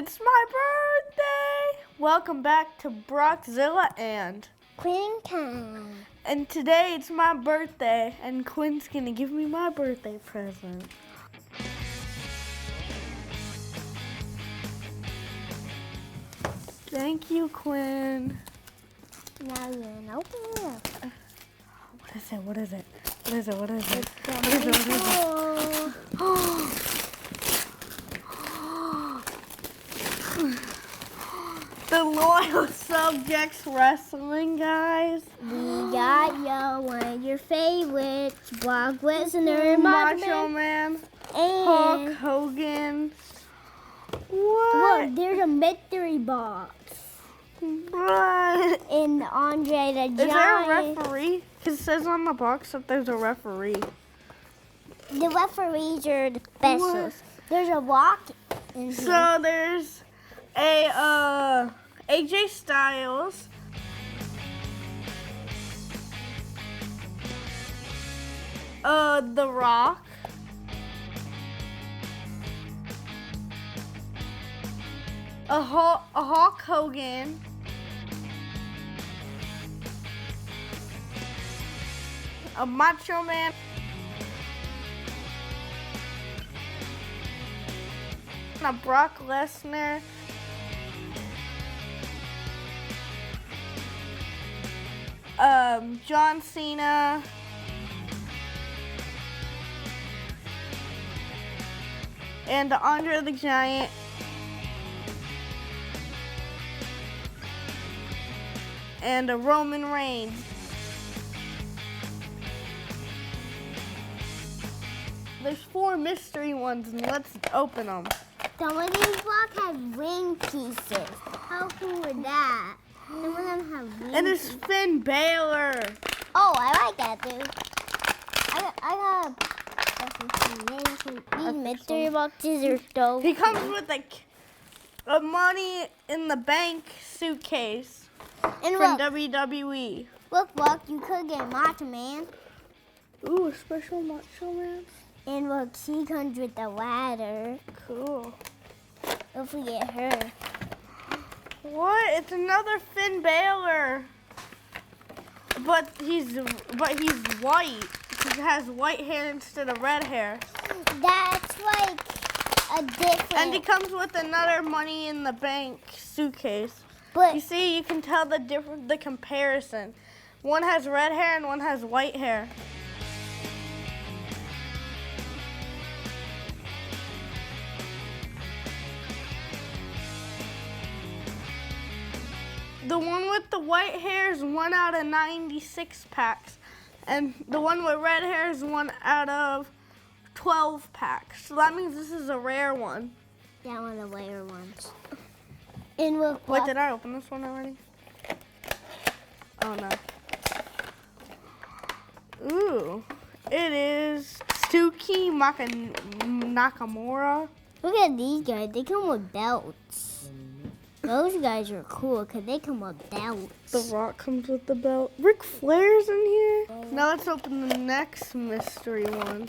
It's my birthday! Welcome back to Brockzilla and Quinn Town. And today it's my birthday and Quinn's gonna give me my birthday present. Thank you, Quinn. Now you're gonna open it up. What is it? What is it? What is it? What is it? It's What is it? What is it? The Loyal Subjects Wrestling, guys. We got one of your favorites, Brock Lesnar, Macho Man, Hulk and Hogan. What? look, there's a mystery box. What? And Andre the Giant. Is there a referee? Because it says on the box that there's a referee. The referees are the specials. There's a rock in here. So there's a AJ Styles. The Rock. A Hulk Hogan. A Macho Man. A Brock Lesnar. John Cena. And Andre the Giant. And a Roman Reigns. There's 4 mystery ones, and let's open them. Some of these blocks have ring pieces. How cool is that? Some of them have ring And it's pieces. Finn Balor. Oh, I like that, dude. I got these mystery boxes are so He comes with a Money in the Bank suitcase and from look, WWE. look, you could get Macho Man. Ooh, a special Macho Man. And look, she comes with the ladder. Cool. Don't forget her. What? It's another Finn Balor. But he's white. He has white hair instead of red hair. That's like a different. And he comes with another Money in the Bank suitcase. But You see, you can tell the comparison. One has red hair and one has white hair. The one with the white hair is 1 out of 96 packs. And the one with red hair is 1 out of 12 packs. So that means this is a rare one. yeah, one of the rare ones. And look, Wait, did I open this one already? Oh no. Ooh. It is Tsukimaka Nakamura. look at these guys. They come with belts. Those guys are cool because they come with belts. The Rock comes with the belt. Ric Flair's in here. Now let's open the next mystery one.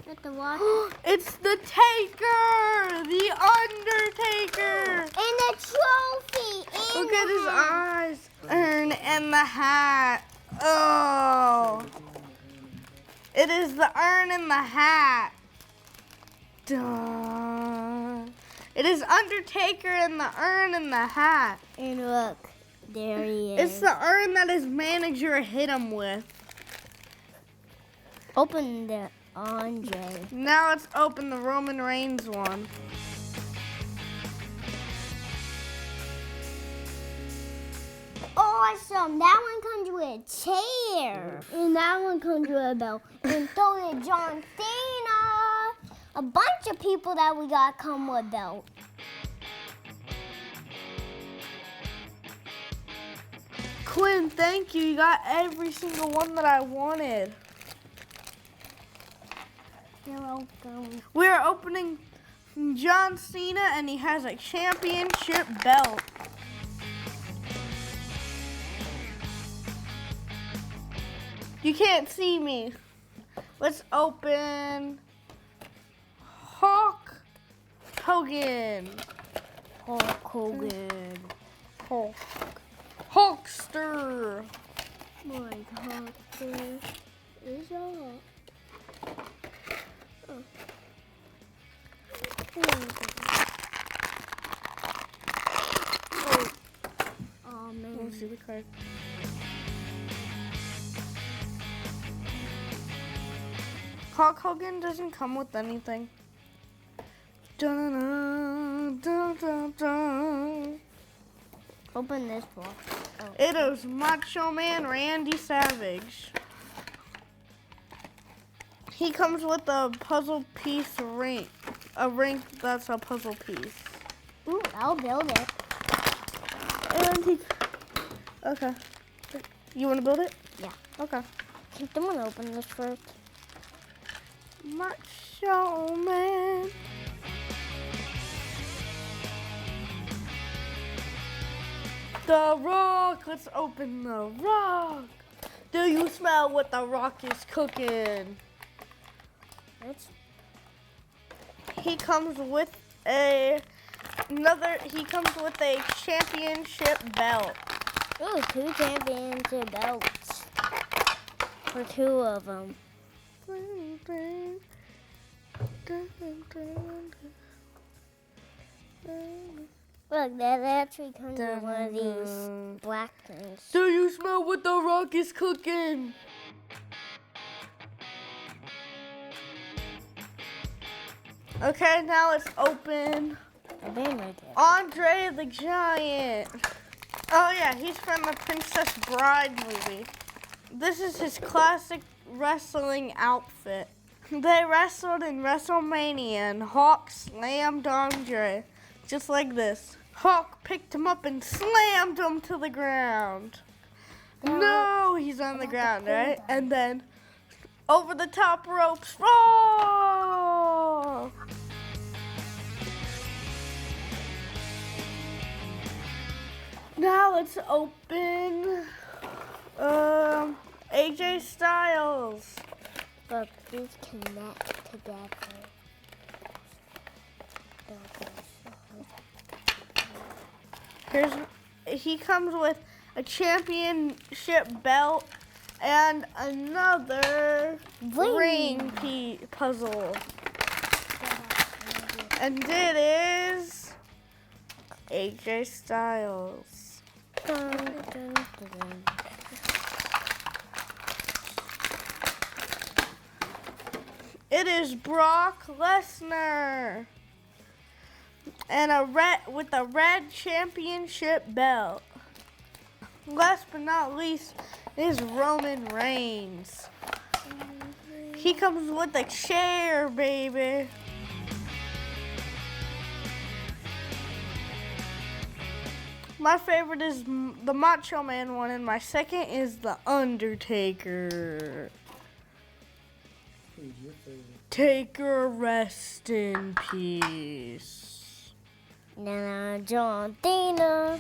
At the watch. It's the Taker! The Undertaker! And the trophy. And Look at his eyes. Urn and the hat. Oh. It is the urn and the hat. Duh. It is Undertaker and the urn and the hat. And look, there he is. It's the urn that his manager hit him with. Open the Andre. Now let's open the Roman Reigns one. Awesome! That one comes with a chair. And that one comes with a belt. And so did John Cena. A bunch of people that we got come with belts. Quinn, thank you. You got every single one that I wanted. You're welcome. We're opening John Cena, and he has a championship belt. You can't see me. Let's open Hulk Hogan. Hulk Hogan. Hulkster. My Hulkster is up. Oh man. Let's see the card. Hulk Hogan doesn't come with anything. Dun, dun, dun, dun. Open this box. Oh. It is Macho Man Randy Savage. He comes with a puzzle piece ring. A ring that's a puzzle piece. Ooh, I'll build it. And he... Okay. You want to build it? Yeah. Okay. Can someone open this first? Macho Man. The Rock. Let's open the Rock. Do you smell what the Rock is cooking? He comes with a championship belt. Ooh, 2 championship belts. For 2 of them. Look, that actually comes with one of these black things. Do you smell what the Rock is cooking? Okay, now let's open I've been right there. Andre the Giant. Oh yeah, he's from the Princess Bride movie. This is his classic wrestling outfit. They wrestled in WrestleMania and Hawk slammed Andre. Just like this. Hawk picked him up and slammed him to the ground. No, he's on the ground, right? And then over the top ropes. Oh! Now let's open AJ Styles. Look, these connect together. He comes with a championship belt and another ring puzzle. And it is AJ Styles. Dun, dun, dun. It is Brock Lesnar. And with a red championship belt. Last but not least is Roman Reigns. He comes with a chair, baby. My favorite is the Macho Man one, and my second is the Undertaker. Who's your favorite? Taker, rest in peace. Now, John Cena.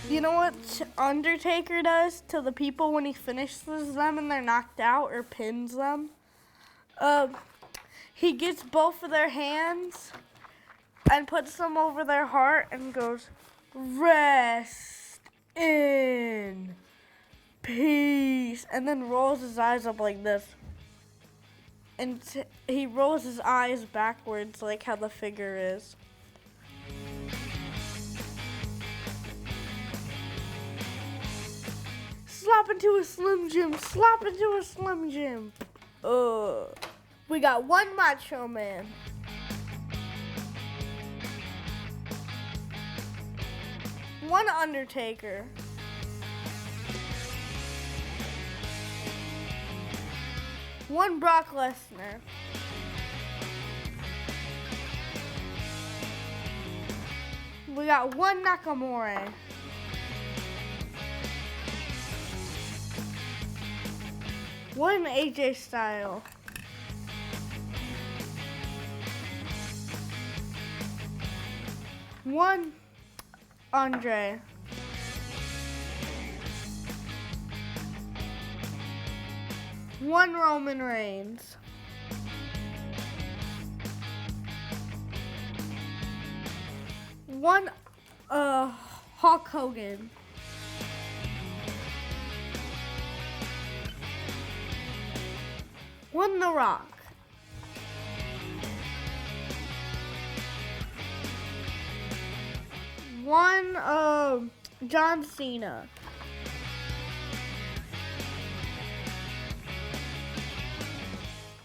You know what Undertaker does to the people when he finishes them and they're knocked out or pins them? He gets both of their hands and puts them over their heart and goes, rest in peace, and then rolls his eyes up like this. And he rolls his eyes backwards like how the figure is. Slap into a Slim Jim, slap into a Slim Jim. We got one Macho Man. One Undertaker. One Brock Lesnar. We got one Nakamura. One AJ Styles. One Andre. One Roman Reigns. 1 Hulk Hogan. 1 The Rock. 1 John Cena.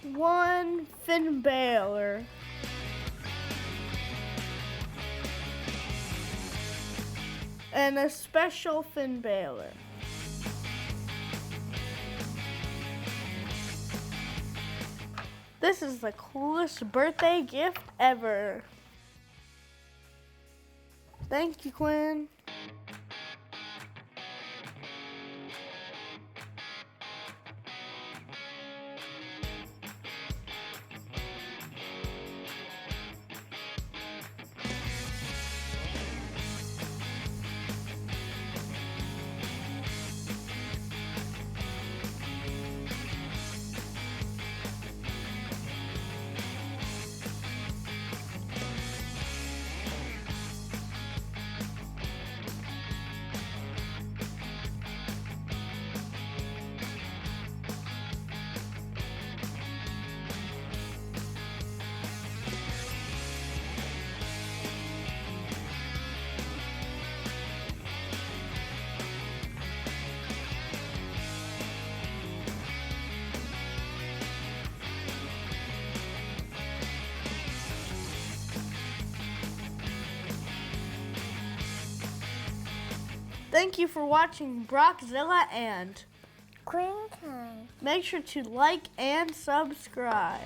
1 Finn Balor. 'And a special Finn Balor. This is the coolest birthday gift ever. Thank you, Quinn. Thank you for watching Brockzilla and Queen Kong. make sure to like and subscribe.